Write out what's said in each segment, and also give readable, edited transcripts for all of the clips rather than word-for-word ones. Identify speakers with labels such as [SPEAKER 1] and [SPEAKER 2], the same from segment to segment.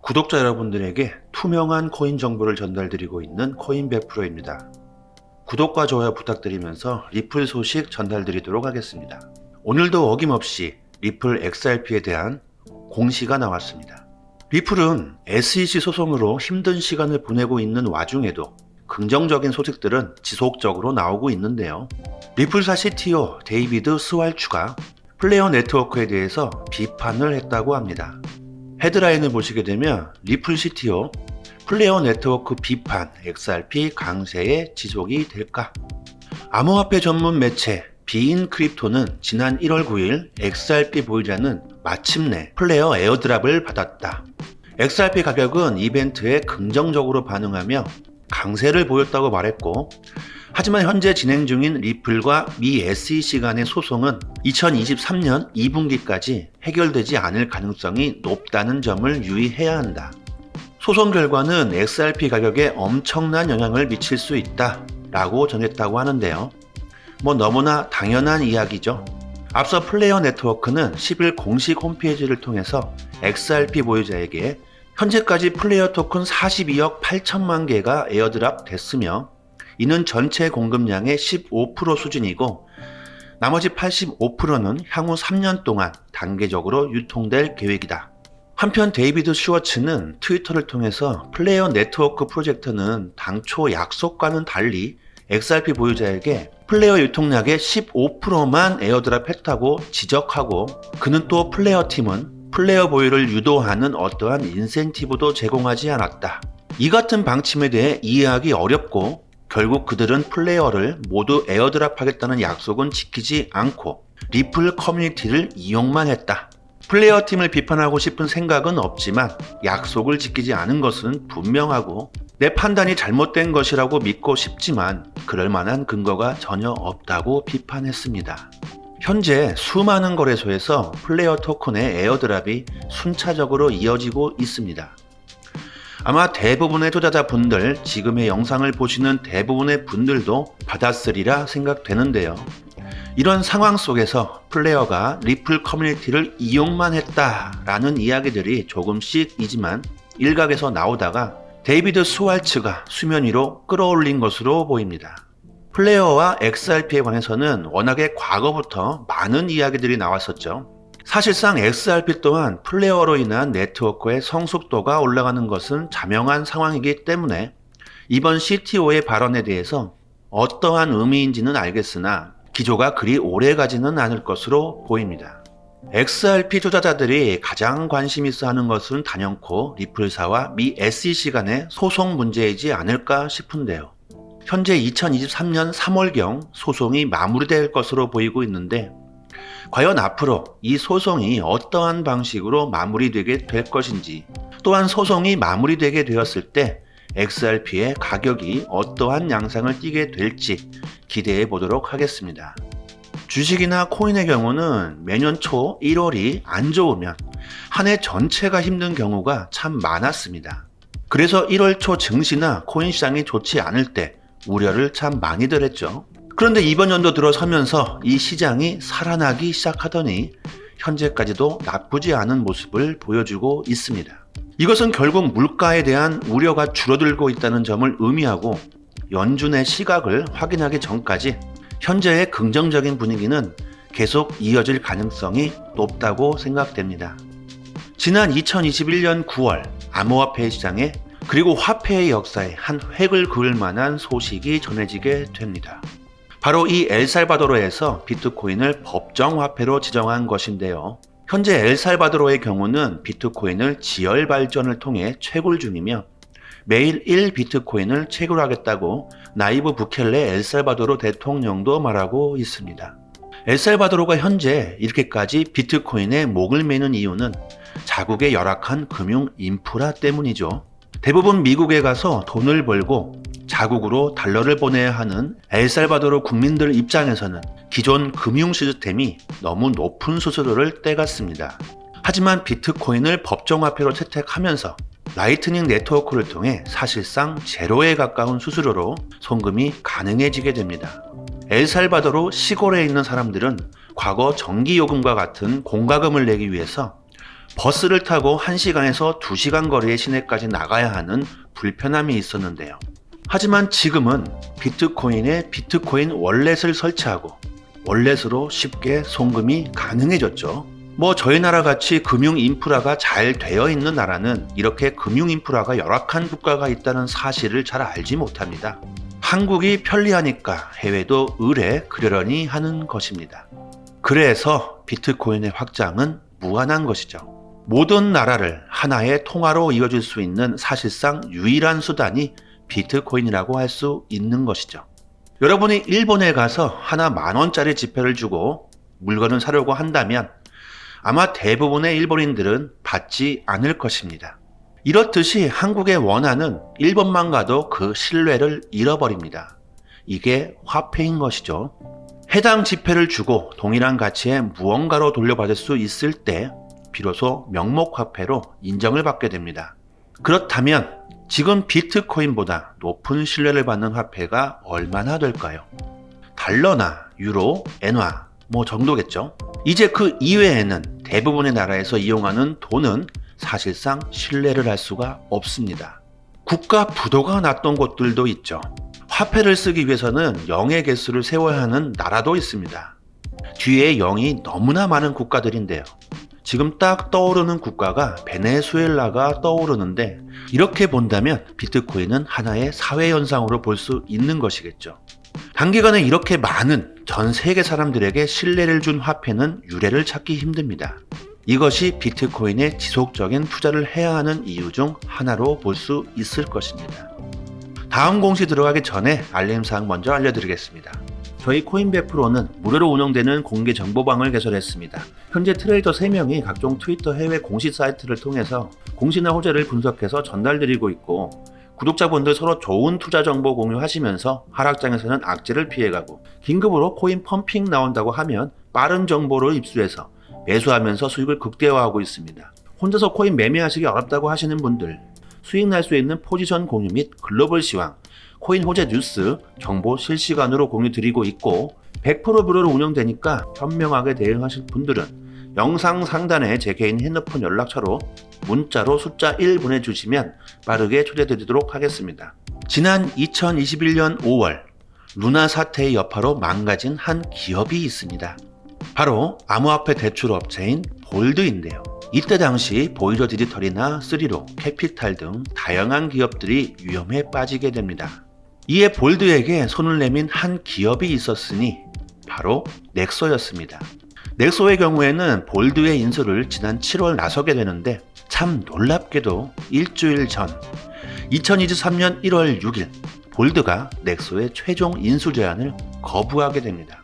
[SPEAKER 1] 구독자 여러분들에게 투명한 코인 정보를 전달드리고 있는 코인100 프로입니다. 구독과 좋아요 부탁드리면서 리플 소식 전달드리도록 하겠습니다. 오늘도 어김없이 리플 XRP에 대한 공시가 나왔습니다. 리플은 SEC 소송으로 힘든 시간을 보내고 있는 와중에도 긍정적인 소식들은 지속적으로 나오고 있는데요. 리플사 CTO 데이비드 스왈츠가 플레이어 네트워크에 대해서 비판을 했다고 합니다. 헤드라인을 보시게 되면 리플 CTO 플레이어 네트워크 비판 XRP 강세에 지속이 될까? 암호화폐 전문 매체 비인 크립토는 지난 1월 9일 XRP 보유자는 마침내 플레이어 에어드랍을 받았다. XRP 가격은 이벤트에 긍정적으로 반응하며 강세를 보였다고 말했고, 하지만 현재 진행 중인 리플과 미 SEC 간의 소송은 2023년 2분기까지 해결되지 않을 가능성이 높다는 점을 유의해야 한다. 소송 결과는 XRP 가격에 엄청난 영향을 미칠 수 있다 라고 전했다고 하는데요. 너무나 당연한 이야기죠. 앞서 플레이어 네트워크는 10일 공식 홈페이지를 통해서 XRP 보유자에게 현재까지 플레이어 토큰 42억 8천만 개가 에어드랍 됐으며, 이는 전체 공급량의 15% 수준이고 나머지 85%는 향후 3년 동안 단계적으로 유통될 계획이다. 한편 데이비드 슈워츠는 트위터를 통해서 플레이어 네트워크 프로젝트는 당초 약속과는 달리 XRP 보유자에게 플레이어 유통량의 15%만 에어드랍 했다고 지적하고, 그는 또 플레이어 팀은 플레이어 보유를 유도하는 어떠한 인센티브도 제공하지 않았다. 이 같은 방침에 대해 이해하기 어렵고, 결국 그들은 플레이어를 모두 에어드랍 하겠다는 약속은 지키지 않고 리플 커뮤니티를 이용만 했다. 플레이어 팀을 비판하고 싶은 생각은 없지만 약속을 지키지 않은 것은 분명하고, 내 판단이 잘못된 것이라고 믿고 싶지만 그럴 만한 근거가 전혀 없다고 비판했습니다. 현재 수많은 거래소에서 플레이어 토큰의 에어드랍이 순차적으로 이어지고 있습니다. 아마 대부분의 투자자분들, 지금의 영상을 보시는 대부분의 분들도 받았으리라 생각되는데요. 이런 상황 속에서 플레이어가 리플 커뮤니티를 이용만 했다라는 이야기들이 조금씩이지만 일각에서 나오다가 데이비드 스왈츠가 수면 위로 끌어올린 것으로 보입니다. 플레이어와 XRP에 관해서는 워낙에 과거부터 많은 이야기들이 나왔었죠. 사실상 XRP 또한 플레이어로 인한 네트워크의 성숙도가 올라가는 것은 자명한 상황이기 때문에 이번 CTO의 발언에 대해서 어떠한 의미인지는 알겠으나 기조가 그리 오래 가지는 않을 것으로 보입니다. XRP 투자자들이 가장 관심 있어 하는 것은 단연코 리플사와 미 SEC 간의 소송 문제이지 않을까 싶은데요. 현재 2023년 3월경 소송이 마무리될 것으로 보이고 있는데, 과연 앞으로 이 소송이 어떠한 방식으로 마무리되게 될 것인지, 또한 소송이 마무리되게 되었을 때 XRP의 가격이 어떠한 양상을 띠게 될지 기대해 보도록 하겠습니다. 주식이나 코인의 경우는 매년 초 1월이 안 좋으면 한 해 전체가 힘든 경우가 참 많았습니다. 그래서 1월 초 증시나 코인 시장이 좋지 않을 때 우려를 참 많이들 했죠. 그런데 이번 연도 들어서면서 이 시장이 살아나기 시작하더니 현재까지도 나쁘지 않은 모습을 보여주고 있습니다. 이것은 결국 물가에 대한 우려가 줄어들고 있다는 점을 의미하고, 연준의 시각을 확인하기 전까지 현재의 긍정적인 분위기는 계속 이어질 가능성이 높다고 생각됩니다. 지난 2021년 9월 암호화폐 시장에, 그리고 화폐의 역사에 한 획을 그을 만한 소식이 전해지게 됩니다. 바로 이 엘살바도르에서 비트코인을 법정 화폐로 지정한 것인데요. 현재 엘살바도르의 경우는 비트코인을 지열 발전을 통해 채굴 중이며 매일 1비트코인을 채굴하겠다고 나이브 부켈레 엘살바도르 대통령도 말하고 있습니다. 엘살바도르가 현재 이렇게까지 비트코인에 목을 매는 이유는 자국의 열악한 금융 인프라 때문이죠. 대부분 미국에 가서 돈을 벌고 자국으로 달러를 보내야 하는 엘살바도르 국민들 입장에서는 기존 금융 시스템이 너무 높은 수수료를 떼갔습니다. 하지만 비트코인을 법정화폐로 채택하면서 라이트닝 네트워크를 통해 사실상 제로에 가까운 수수료로 송금이 가능해지게 됩니다. 엘살바도르 시골에 있는 사람들은 과거 전기요금과 같은 공과금을 내기 위해서 버스를 타고 1시간에서 2시간 거리의 시내까지 나가야 하는 불편함이 있었는데요. 하지만 지금은 비트코인에 비트코인 월렛을 설치하고 월렛으로 쉽게 송금이 가능해졌죠. 저희 나라 같이 금융 인프라가 잘 되어 있는 나라는 이렇게 금융 인프라가 열악한 국가가 있다는 사실을 잘 알지 못합니다. 한국이 편리하니까 해외도 의뢰 그러려니 하는 것입니다. 그래서 비트코인의 확장은 무한한 것이죠. 모든 나라를 하나의 통화로 이어줄 수 있는 사실상 유일한 수단이 비트코인이라고 할 수 있는 것이죠. 여러분이 일본에 가서 하나 10,000원짜리 지폐를 주고 물건을 사려고 한다면 아마 대부분의 일본인들은 받지 않을 것입니다. 이렇듯이 한국의 원화는 일본만 가도 그 신뢰를 잃어버립니다. 이게 화폐인 것이죠. 해당 지폐를 주고 동일한 가치의 무언가로 돌려받을 수 있을 때 비로소 명목화폐로 인정을 받게 됩니다. 그렇다면 지금 비트코인보다 높은 신뢰를 받는 화폐가 얼마나 될까요? 달러나 유로, 엔화 정도겠죠. 이제 그 이외에는 대부분의 나라에서 이용하는 돈은 사실상 신뢰를 할 수가 없습니다. 국가 부도가 났던 곳들도 있죠. 화폐를 쓰기 위해서는 0의 개수를 세워야 하는 나라도 있습니다. 뒤에 0이 너무나 많은 국가들인데요. 지금 딱 떠오르는 국가가 베네수엘라가 떠오르는데 이렇게 본다면 비트코인은 하나의 사회현상으로 볼 수 있는 것이겠죠. 단기간에 이렇게 많은 전 세계 사람들에게 신뢰를 준 화폐는 유래를 찾기 힘듭니다. 이것이 비트코인에 지속적인 투자를 해야 하는 이유 중 하나로 볼 수 있을 것입니다. 다음 공시 들어가기 전에 알림사항 먼저 알려드리겠습니다. 저희 코인100%는 무료로 운영되는 공개 정보방을 개설했습니다. 현재 트레이더 3명이 각종 트위터 해외 공시 사이트를 통해서 공시나 호재를 분석해서 전달드리고 있고 구독자분들 서로 좋은 투자 정보 공유하시면서 하락장에서는 악재를 피해가고 긴급으로 코인 펌핑 나온다고 하면 빠른 정보를 입수해서 매수하면서 수익을 극대화하고 있습니다. 혼자서 코인 매매하시기 어렵다고 하시는 분들, 수익 날 수 있는 포지션 공유 및 글로벌 시황, 코인 호재 뉴스, 정보 실시간으로 공유 드리고 있고 100% 무료로 운영되니까 현명하게 대응하실 분들은 영상 상단에 제 개인 핸드폰 연락처로 문자로 숫자 1 보내주시면 빠르게 초대드리도록 하겠습니다. 지난 2021년 5월 루나 사태의 여파로 망가진 한 기업이 있습니다. 바로 암호화폐 대출 업체인 볼드인데요. 이때 당시 보이저 디지털이나 쓰리로, 캐피탈 등 다양한 기업들이 위험에 빠지게 됩니다. 이에 볼드에게 손을 내민 한 기업이 있었으니 바로 넥소였습니다. 넥소의 경우에는 볼드의 인수를 지난 7월 나서게 되는데 참 놀랍게도 일주일 전 2023년 1월 6일 볼드가 넥소의 최종 인수 제안을 거부하게 됩니다.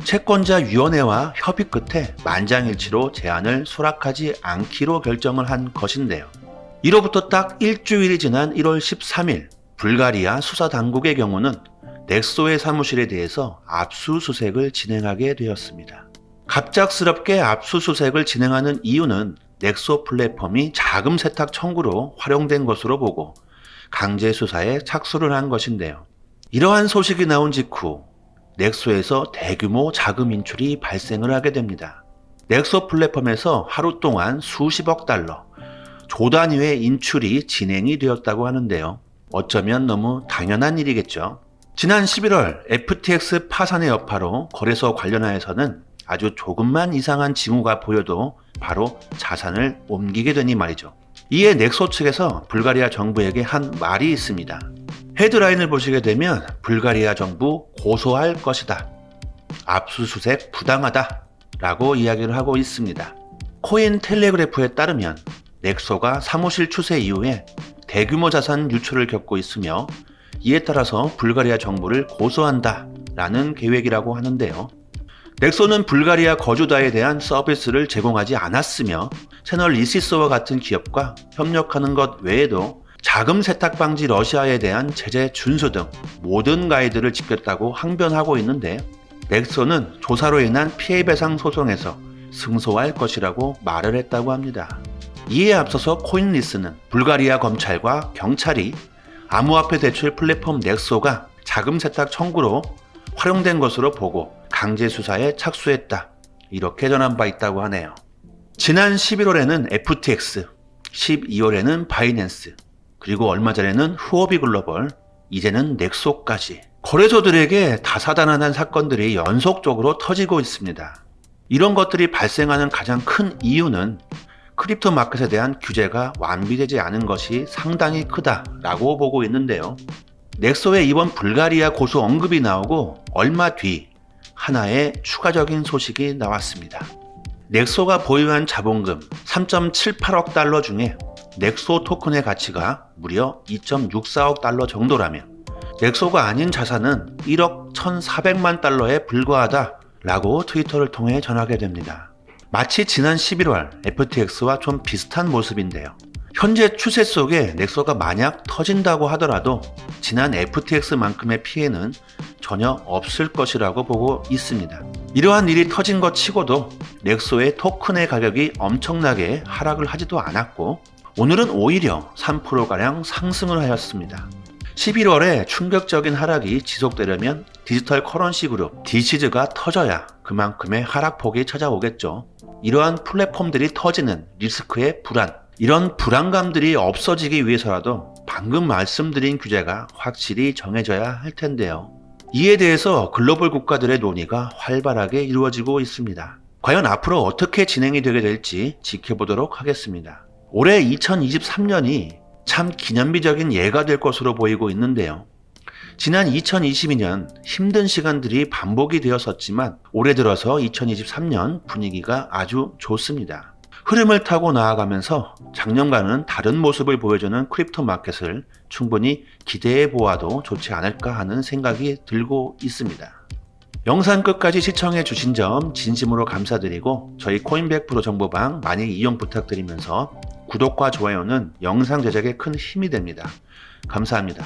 [SPEAKER 1] 채권자위원회와 협의 끝에 만장일치로 제안을 수락하지 않기로 결정을 한 것인데요. 이로부터 딱 일주일이 지난 1월 13일 불가리아 수사당국의 경우는 넥소의 사무실에 대해서 압수수색을 진행하게 되었습니다. 갑작스럽게 압수수색을 진행하는 이유는 넥소 플랫폼이 자금 세탁 청구로 활용된 것으로 보고 강제 수사에 착수를 한 것인데요. 이러한 소식이 나온 직후 넥소에서 대규모 자금 인출이 발생을 하게 됩니다. 넥소 플랫폼에서 하루 동안 수십억 달러, 조 단위의 인출이 진행이 되었다고 하는데요. 어쩌면 너무 당연한 일이겠죠. 지난 11월 FTX 파산의 여파로 거래소 관련하여서는 아주 조금만 이상한 징후가 보여도 바로 자산을 옮기게 되니 말이죠. 이에 넥소 측에서 불가리아 정부에게 한 말이 있습니다. 헤드라인을 보시게 되면 불가리아 정부 고소할 것이다. 압수수색 부당하다. 라고 이야기를 하고 있습니다. 코인 텔레그래프에 따르면 넥소가 사무실 추세 이후에 대규모 자산 유출을 겪고 있으며 이에 따라서 불가리아 정부를 고소한다 라는 계획이라고 하는데요. 넥소는 불가리아 거주자에 대한 서비스를 제공하지 않았으며 채널 리시스와 같은 기업과 협력하는 것 외에도 자금 세탁 방지 러시아에 대한 제재 준수 등 모든 가이드를 지켰다고 항변하고 있는데 넥소는 조사로 인한 피해 배상 소송에서 승소할 것이라고 말을 했다고 합니다. 이에 앞서서 코인리스는 불가리아 검찰과 경찰이 암호화폐 대출 플랫폼 넥소가 자금 세탁 청구로 활용된 것으로 보고 강제 수사에 착수했다. 이렇게 전한 바 있다고 하네요. 지난 11월에는 FTX, 12월에는 바이낸스, 그리고 얼마 전에는 후오비 글로벌, 이제는 넥소까지 거래소들에게 다사다난한 사건들이 연속적으로 터지고 있습니다. 이런 것들이 발생하는 가장 큰 이유는 크립토 마켓에 대한 규제가 완비되지 않은 것이 상당히 크다라고 보고 있는데요. 넥소의 이번 불가리아 고소 언급이 나오고 얼마 뒤 하나의 추가적인 소식이 나왔습니다. 넥소가 보유한 자본금 3.78억 달러 중에 넥소 토큰의 가치가 무려 2.64억 달러 정도라면 넥소가 아닌 자산은 1억 1,400만 달러에 불과하다라고 트위터를 통해 전하게 됩니다. 마치 지난 11월 FTX와 좀 비슷한 모습인데요. 현재 추세 속에 넥소가 만약 터진다고 하더라도 지난 FTX만큼의 피해는 전혀 없을 것이라고 보고 있습니다. 이러한 일이 터진 것 치고도 넥소의 토큰의 가격이 엄청나게 하락을 하지도 않았고 오늘은 오히려 3%가량 상승을 하였습니다. 11월에 충격적인 하락이 지속되려면 디지털 커런시 그룹 DC즈가 터져야 그만큼의 하락폭이 찾아오겠죠. 이러한 플랫폼들이 터지는 리스크의 불안, 이런 불안감들이 없어지기 위해서라도 방금 말씀드린 규제가 확실히 정해져야 할 텐데요. 이에 대해서 글로벌 국가들의 논의가 활발하게 이루어지고 있습니다. 과연 앞으로 어떻게 진행이 되게 될지 지켜보도록 하겠습니다. 올해 2023년이 참 기념비적인 예가 될 것으로 보이고 있는데요. 지난 2022년 힘든 시간들이 반복이 되었었지만 올해 들어서 2023년 분위기가 아주 좋습니다. 흐름을 타고 나아가면서 작년과는 다른 모습을 보여주는 크립토 마켓을 충분히 기대해 보아도 좋지 않을까 하는 생각이 들고 있습니다. 영상 끝까지 시청해 주신 점 진심으로 감사드리고 저희 코인100% 프로 정보방 많이 이용 부탁드리면서 구독과 좋아요는 영상 제작에 큰 힘이 됩니다. 감사합니다.